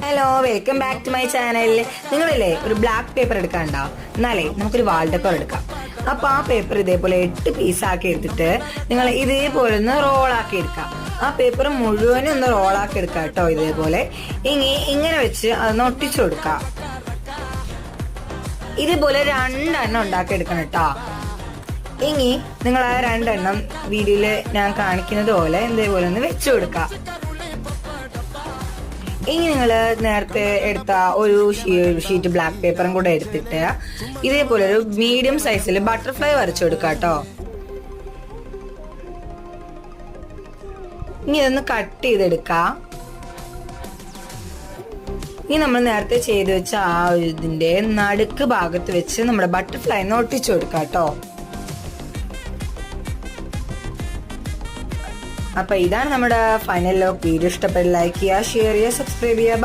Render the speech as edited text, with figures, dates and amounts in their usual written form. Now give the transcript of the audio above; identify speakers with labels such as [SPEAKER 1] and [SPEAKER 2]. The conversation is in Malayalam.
[SPEAKER 1] Hello, welcome back to my channel. നിങ്ങളില്ലേ ഒരു ബ്ലാക്ക് പേപ്പർ എടുക്കാണ്ടോ? എന്നാലേ നമുക്കൊരു വാൾ ഡെക്കോർ എടുക്കാം. അപ്പൊ ആ പേപ്പർ ഇതേപോലെ 8 പീസാക്കി എടുത്തിട്ട് നിങ്ങൾ ഇതേപോലെ ഒന്ന് റോളാക്കി എടുക്കാം. ആ പേപ്പർ മുഴുവനും ഒന്ന് റോളാക്കി എടുക്കാം കേട്ടോ. ഇതേപോലെ ഇങ്ങനെ വെച്ച് അതൊന്ന് ഒട്ടിച്ചു കൊടുക്കാം. ഇതേപോലെ 2 എണ്ണം ഉണ്ടാക്കി എടുക്കണം കേട്ടോ. ഇനി നിങ്ങൾ ആ 2 എണ്ണം വീഡിയോയില് ഞാൻ കാണിക്കുന്നത് പോലെ ഇതേപോലെ ഒന്ന് വെച്ചു കൊടുക്കാം. ഇനി നിങ്ങൾ നേരത്തെ എടുത്ത ഒരു ഷീറ്റ് ബ്ലാക്ക് പേപ്പറും കൂടെ എടുത്തിട്ട് ഇതേപോലെ ഒരു മീഡിയം സൈസിൽ ബട്ടർഫ്ലൈ വരച്ചു കൊടുക്കാം കേട്ടോ. ഇനി ഇതൊന്ന് കട്ട് ചെയ്തെടുക്കാം. ഇനി നമ്മൾ നേരത്തെ ചെയ്ത് വെച്ച ആ ഇതിന്റെ നടുക്ക് ഭാഗത്ത് വെച്ച് നമ്മുടെ ബട്ടർഫ്ലൈ ഒട്ടിച്ചു കൊടുക്കാം കേട്ടോ. അപ്പൊ ഇതാണ് നമ്മുടെ ഫൈനൽ ലുക്ക്. വീഡിയോ ഇഷ്ടപ്പെട്ട ലൈക്ക് ചെയ്യുക, ഷെയർ ചെയ്യുക, സബ്സ്ക്രൈബ് ചെയ്യുക.